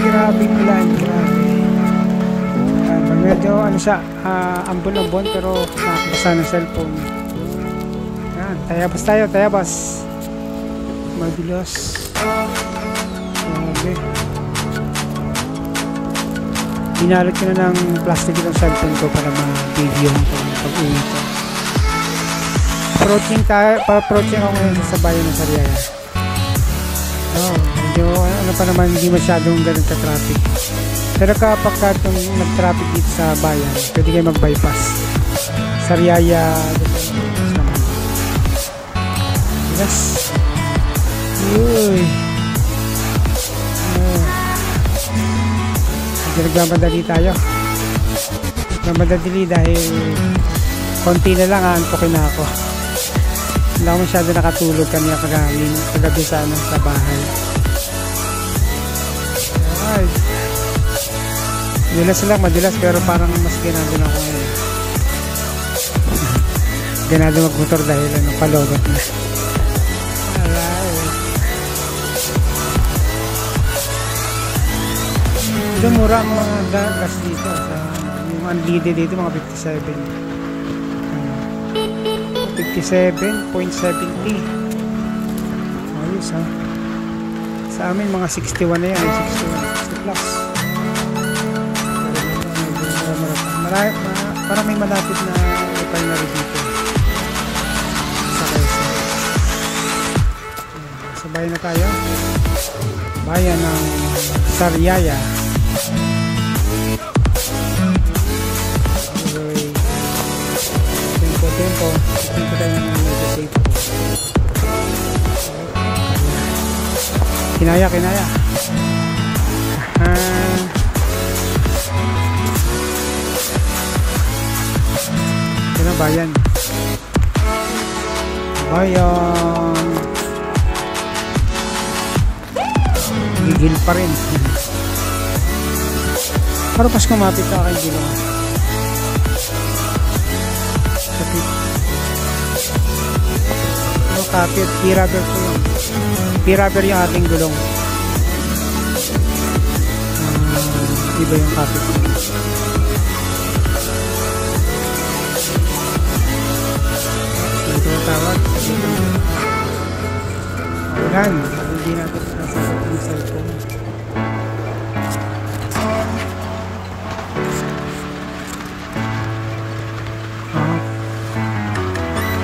Grabing ulan, grabe. Medyo ano siya, ambon-ambon pero nakakabasa ng cellphone. Yan, tayabas tayo, tayabas. Madulas. Okay. Binalot ko na ng plastic ng cellphone ko para ma-video ko pag-uwi ko. Approaching ako ngayon sa bayan ng Sariaya. Medyo ano pa naman, hindi masyadong ganun ka-traffic. Pero kapag nag-traffic dito sa bayan, pwede kayo mag-bypass. Sariaya. Yes. Uy. Nagmamadali tayo. Nagmamadali dahil konti na lang, antokin na ako. Hindi ako masyado nakatulog kanya kagabi sa bahay. Alright. Madulas pero parang mas ganado na ako ngayon. Ganado magmotor dahil palogot na. Alright. Ito mura ang mga gas dito. Yung unleaded dito mga 57. 57.70. Ayos ha. Sa amin mga 61 na yan. 60 plus. Parang may malapit na refinery dito sa Quezon. So bayan na tayo. Bayan ng Sariaya. Tempo tayo ng medyo safe. Kinaya ito na bayan gigil pa rin pero pas kumapit ka kay Gilong kapit, P-rubber po yun. P-rubber yung ating gulong. Iba yung kapit. Ito yung tawag. Ulan. Hindi natin nasa yung cellphone.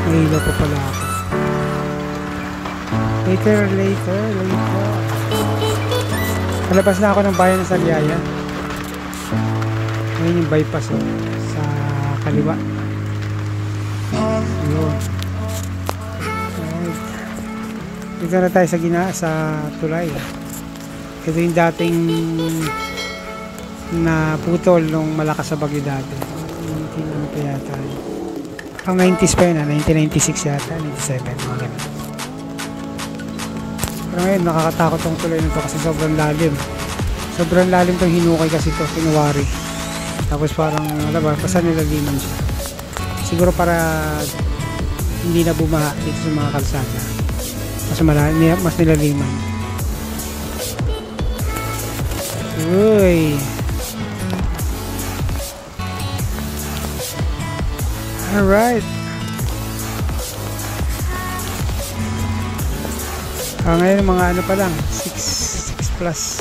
May ilaw pa pala ako. Later. Palabas na ako ng bayan ng Sariaya. Ngayon yung bypass sa kaliwa. Ayun. Dito na tayo sa tulay. Ito yung dating na putol nung malakas sa bagyo dati. 19 pa yata. Ang 90s pa yun 1996 yata, 97. Mga ganun. Pero ngayon nakakatakot tong tulay nito kasi sobrang lalim tong hinukay kasi ito, kinuwari, tapos parang basta nilaliman siya siguro para hindi na bumaha dito sa mga kalsada, mas nilaliman. Uy, alright. Ngayon mga ano pa lang 6 plus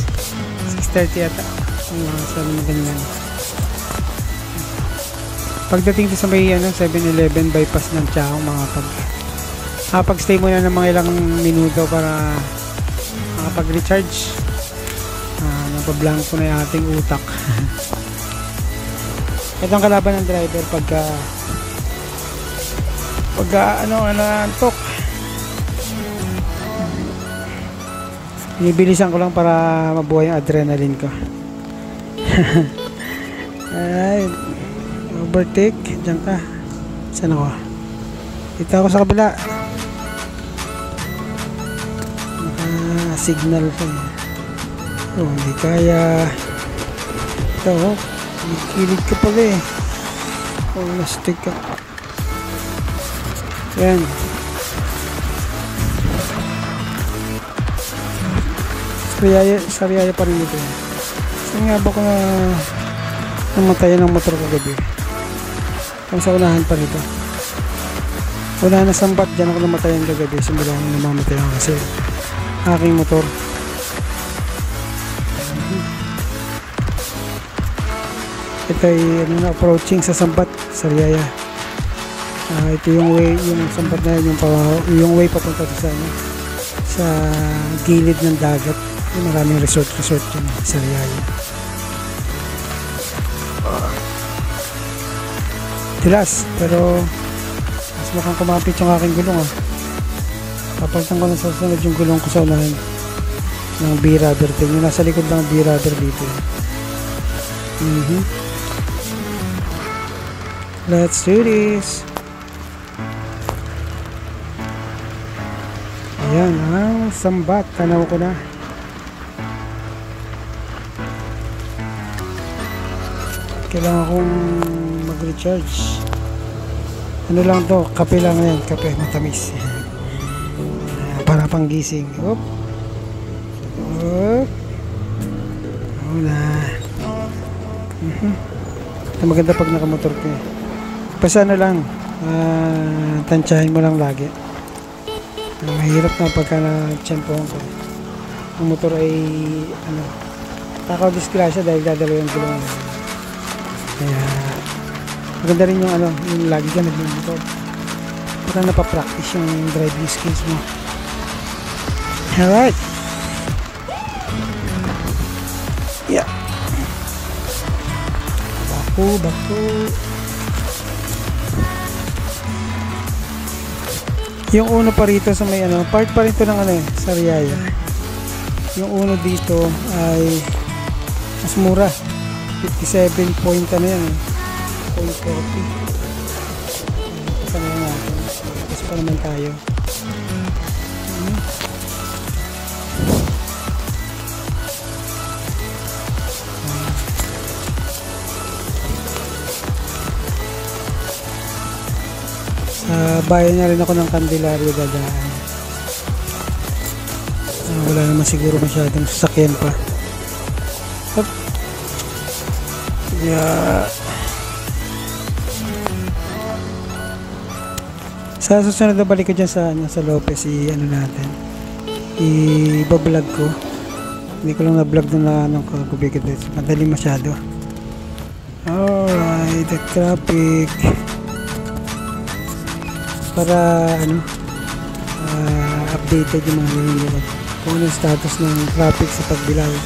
6:30 yata sabi na ganyan. Pagdating sa may 7-Eleven bypass ng Tiahong, mga pag-stay muna ng mga ilang minuto para makapag-recharge. Napablanko na yung ating utak. Ito ang kalaban ng driver pagka antok. Binibilisan ko lang para mabuhay yung adrenaline ko. Alright. Overtake. Diyan ka. Saan ako? Dito ako sa kabila. Naka-signal pa. Hindi kaya. Ito. Kilig ka pala eh. Nastig ka. Yan. Sariaya pa rin ito. Saan nga ba ko na namatayan ng motor kagabi? Kung sa unahan pa rito. Unahan na sambat, dyan ako namatayan kagabi. Simula akong namamatayan kasi aking motor. Ito ay approaching sa sambat, sa Riyaya. Ito yung way, yung sambat na yun, yung way papunta sa gilid ng dagat. Maraming resort yun sa Riyaya. Tilas, pero mas mukhang kumapit yung aking gulong papalitan ko na sa sunod yung gulong ko sa unahan ng B-rubber din, yung nasa likod ng B-rubber dito. Let's do this. Ayan ang sambat, tanaw ko na. Kailangan akong mag-recharge. Ano lang to, kape lang yan, kape matamis. Para pang gising. Oop. Wala. Maganda pag nakamotor ka. Basta na lang, tansyahin mo lang lagi. Mahirap na pagka na-tsempohan ko. Ang motor ay takaw-disgrasya dahil dadalo yung gulong. Kaya maganda rin yung lagi ka nag-motor para napapractice yung driving skills mo. Alright. Yeah. Bako. Yung uno pa rito sa may part pa rito ng sa Riyaya. Yung uno dito ay mas mura. 57 point yan point 40. Kasama natin. Kasi pa naman tayo. Bayan na rin ako ng Candelaria dadaan. Wala naman siguro masyadong sasakyan pa. Yeah. Sa susunod na balik ko dyan sa Lopez, natin i-vlog ko. Hindi ko lang na-vlog na kagubigit dito. Madali masyado. Alright, the traffic. Para updated yung mga nililipad kung ano yung status ng traffic sa Pagbilao.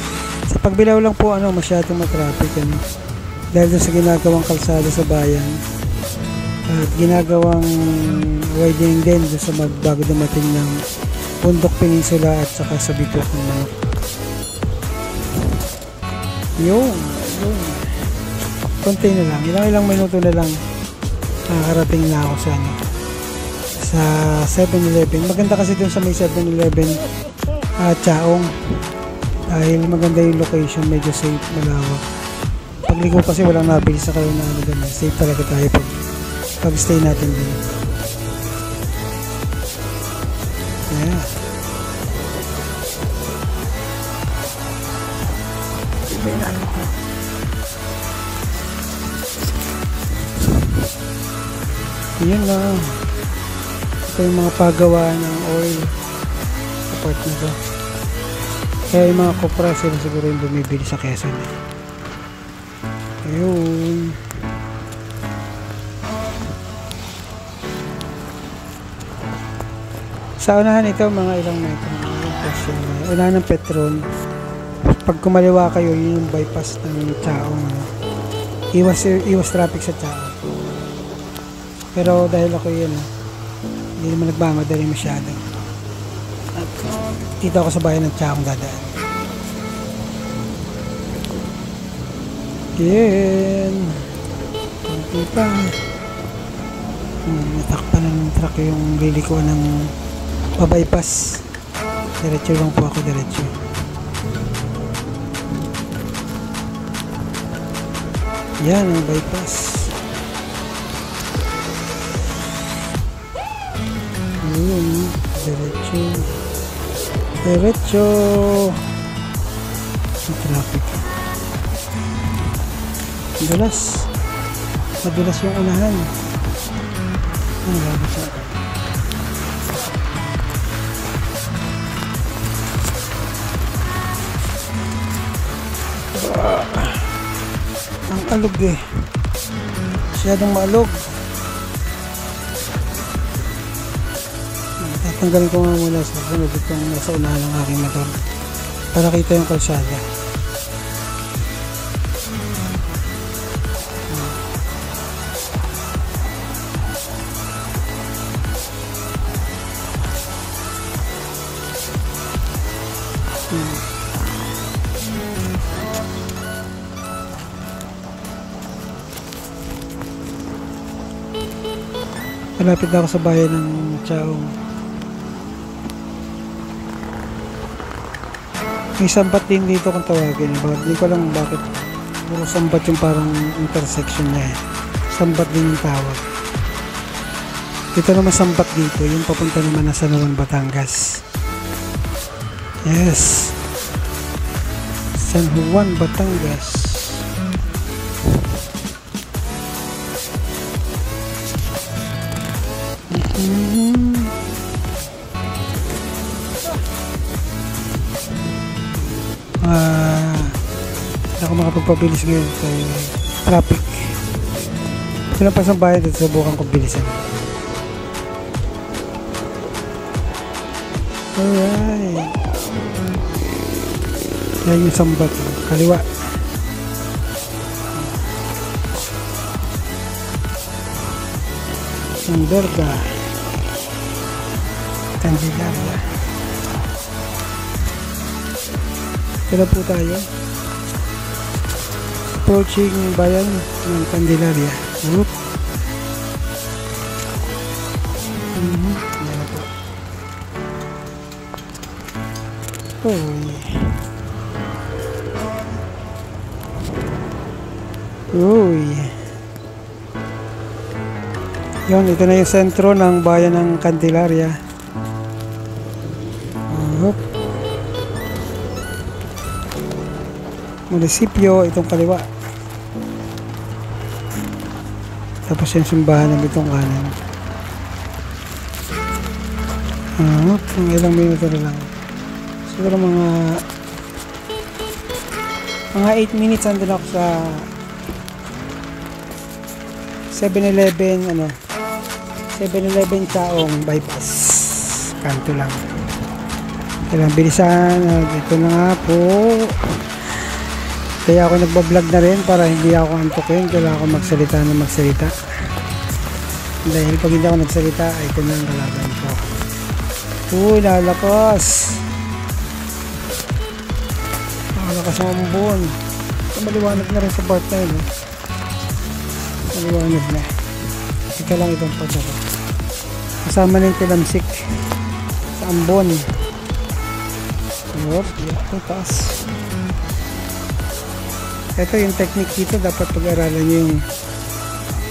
Sa Pagbilao lang po masyadong matraffic dahil sa ginagawang kalsada sa bayan at ginagawang widening din sa bago dumating ng Pundok Peninsula at saka sa Bituak ng Manok. Yun konti na lang, ilang minuto na lang nakakarating na ako sa 7-Eleven. Maganda kasi dun sa may 7-Eleven Chaong dahil maganda yung location, medyo safe, malawak. Pagligo kasi walang nabili sa kayo na safe talaga tayo pag stay natin din. Yeah. Yun lang. Ito yung mga pagawa ng oil sa part na to. Kaya yung mga kopra sila siguro yung bumibili sa Quezon. Ayun. Sa unahan ito mga ilang metro. Unahan ng Petron. Pag kumaliwa kayo, yun yung bypass ng Chaong. Iwas traffic sa Chaong. Pero dahil ako yun, hindi naman nagmamadali masyado. At dito ako sa bayan ng Chaong dadaan. Yan. Kunti pa. Natakpan na ng truck yung lilikuan ng pabypass. Diretso lang po ako, diretso. Yan ang bypass. Ayun, diretso. Ang traffic. Madulas yung unahan. Ang grabe siya. Ang alog eh. Masyadong maalog. Tatanggalin ko nga muna sa sunod itong nasa unahan ng aking motor para kita yung kalsada. Malapit na ako sa bayan ng Chaong. May sambat din dito kung tawagin. Hindi ko lang bakit puro sambat yung parang intersection niya eh. Sambat din yung tawag. Ito naman sambat dito. Yung papunta naman na San Juan, Batangas. Yes. San Juan, Batangas. Hindi ako makapagpabilis ngayon sa traffic. Sinampas ang bayan at subukan kong bilisan. Alright. Yan yung sambat. Kaliwa. Ang Berga. Candelaria. Kaya po tayo. Approaching bayan ng Candelaria. Yan na po. Yun, ito na yung sentro ng bayan ng Candelaria. Munisipyo, itong kaliwa. Tapos yung simbahan ng itong kanan. Mga ilang minuto na lang. Siguro mga 8 minutes andun ako sa 7-Eleven 7-Eleven Chaong bypass. Kanto lang. Kailangan bilisan. Ito na nga po. Kaya ako nagbablog na rin para hindi ako antukin. Kailangan ako magsalita na magsalita. Dahil pag hindi ako nagsalita, ay ito na ang kalaban ko. Uy, lalakas. Lalakas ang ambon. Maliwanag na rin sa part na yun. Maliwanag na. Ika lang itong part ako. Kasama na yung tilamsik sa ambon. Ito taas. Ito yung technique dito, dapat pag-aralan nyo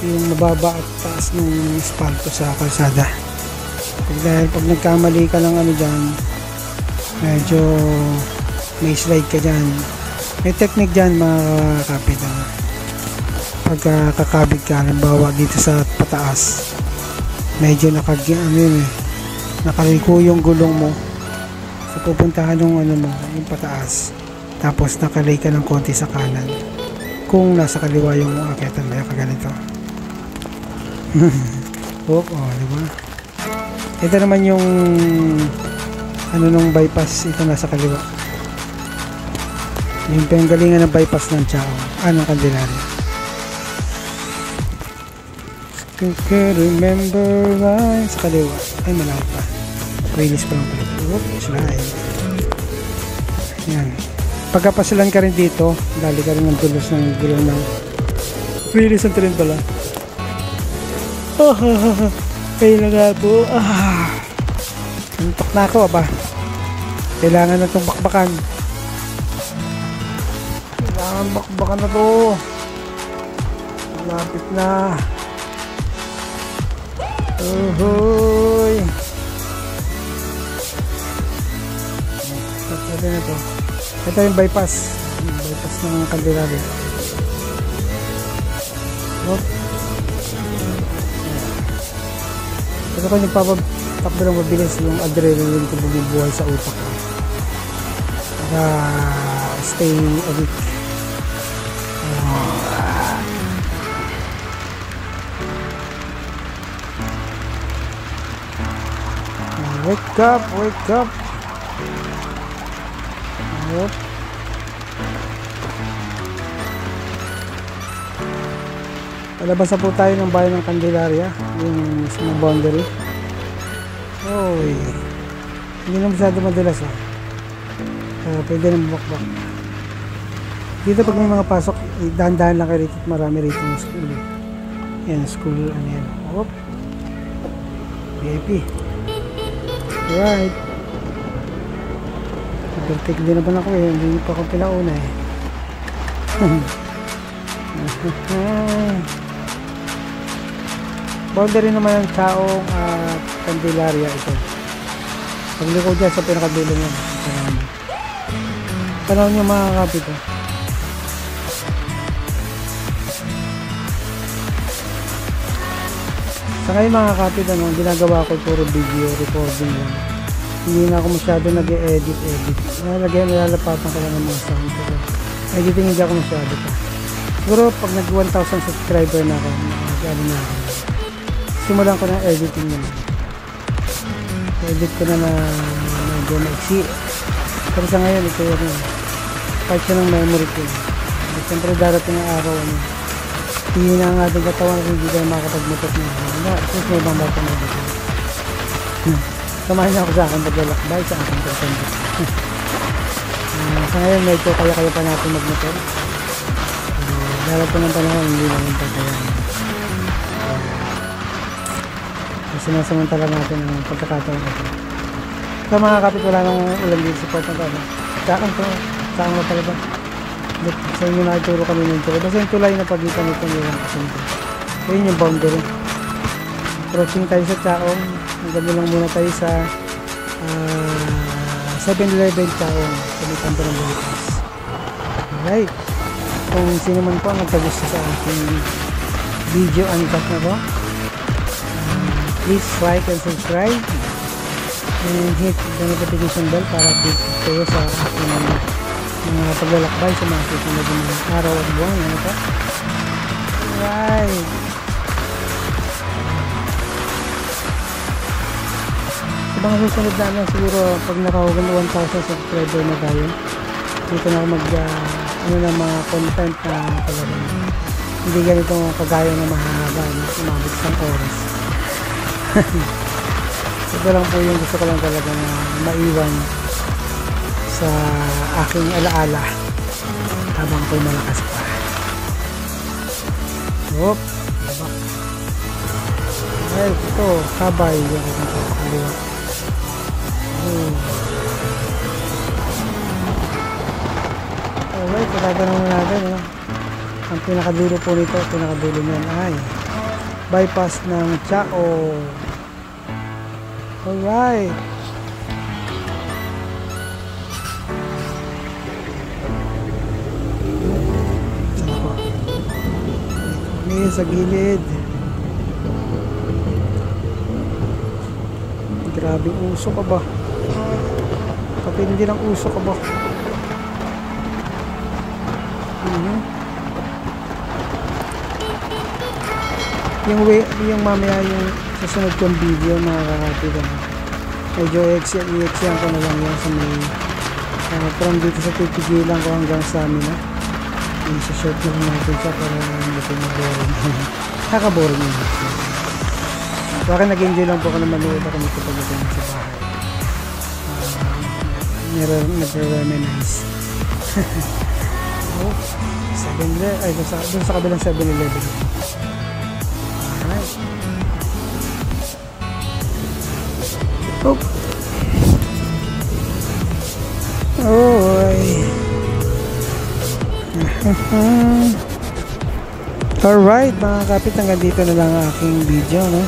yung mababa at taas ng espalto sa kalsada. Dahil pag nagkamali ka ng dyan, medyo may slide ka dyan. May technique dyan mga kapit. Pag kakabig ka, halimbawa dito sa pataas, medyo nakaliko yung gulong mo sa pupuntahan ng yung pataas. Tapos nakalay ka ng konti sa kanan. Kung nasa kaliwa yung akitan mo, kaganito. Diba? Ito naman yung nung bypass, ito nasa kaliwa. Yung penggalingan ng bypass ng Chaong. Ng Candelaria. Remember sa kaliwa. Ay, malaki pa. Release pa lang pala. Slide. Yan. Pagkapasilan ka rin dito, dali ka rin ng tulos ng gulong ng release ang tren pala. Kaya na nga po. Antok na ako, aba. Kailangan na itong bakbakan. Kailangan bakbakan na to. Malapit na. Uhuy. Pagkali na to. Ito yung bypass ng Candelaria. Hop. Kasi kung nagpapatakbo ng mabilis, yung adrenaline ko bumubuhay sa utak ko. Stay awake. Wake up, wake up. Hop. Palabas na po tayo ng bayan ng Candelaria, yung mismong boundary. Oy, hindi na masyado madalas pwede na mabakbak. Dito pag may mga pasok, dahan-dahan lang kayo rito at marami rito ng school. Yan, school, ano yan. Hop. VIP. Alright. Overtake din naman ako hindi pa ako pinauna boundary naman ng Chaong Candelaria ito. Pagliko dyan sa pinakadulo nyo. Panahon nyo mga kapito. Sa ngayon mga kapito, ginagawa ko puro video recording lang. Hindi na ako masyado nag-edit. Nilalapatan ko lang ng mga sound. Pero editing hindi ako masyado pa. Siguro pag nag 1,000 subscriber na ako, ano na ako. Simulan ko ng editing yun. Edit ko na medyo maiksi. Pero sa ngayon, ito yun. Part siya ng memory ko. At siyempre darating ang araw. Hindi na ang ating katawan kung hindi tayo makakapagmutot na. Tapos may ibang bata na dito. Samahin niyo ako sa akin paglalakbay sa aking content. Sa ngayon, medyo kaya-kaya pa natin magmotor. Darating ng panahon, hindi naman pagkayaan. Sinasamantala natin ang pagkakataon natin. Sa mga kapit, wala nang ulan dito support na tayo. Saan mo talaga? Sa inyo nakituro kami ng tulay. Basta yung tulay na pagitan nito nilang kasunod. Ayun yung boundary. Approaching tayo sa Chaong. Magabi lang muna tayo sa 7-Eleven Chaong. Sa may kanto ng Balikas. Alright. Kung sino man po ang nagkagusto sa aking video uncut na po, please like and subscribe and hit the notification bell para update kayo sa aking mga paglalakbay sa mga susunod na araw at buwan. Ano po? Alright. Sa mga susunod na siguro pag nakahugan 1,000 subscriber na tayo, dito na ako mga content na talagang hindi ganito kagaya na mahaba, umabot ng oras. Ito lang po yung gusto ko lang talaga na maiwan sa aking alaala habang ako'y malakas pa. Hop, baba. Ay, ito, kabay yung aking kakaliwa. Alright, pagkatanong natin ang pinakadulo po nito, pinakadulo niyan ay bypass ng Chao. Alright. Kami sa gilid. Grabing uso ka ba? Kapindi ng uso ka ba? Yung mamaya yung susunod kong video mga kakapit, medyo i-exyan ko na lang yan sa may from dito sa pipigilan ko hanggang sa amin i-short na lang natin siya para hindi ko na-boring. Kaka-boring yun. Baka nag-enjoy lang po ako na manood ako nito pagdating sa bahay. Nag-reminisce. Oh, 7-Eleven, ay doon sa kabilang 7-Eleven. Alright. Oh. Oy. Alright mga kapit, hanggang dito na lang ang aking video, no?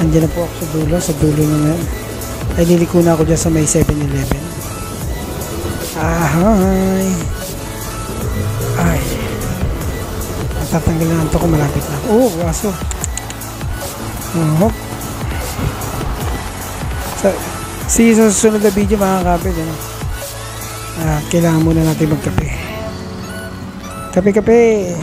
Andiyan na po ako sa dulo na yan. Ay liliko na ako dyan sa may 7-Eleven. Ahay. Ay. tatanggalin na ito ko malapit na. Oh, aso. Hop. See you sa susunod na video mga kapit. Ano? Kailangan muna natin magkape. Kape-kape.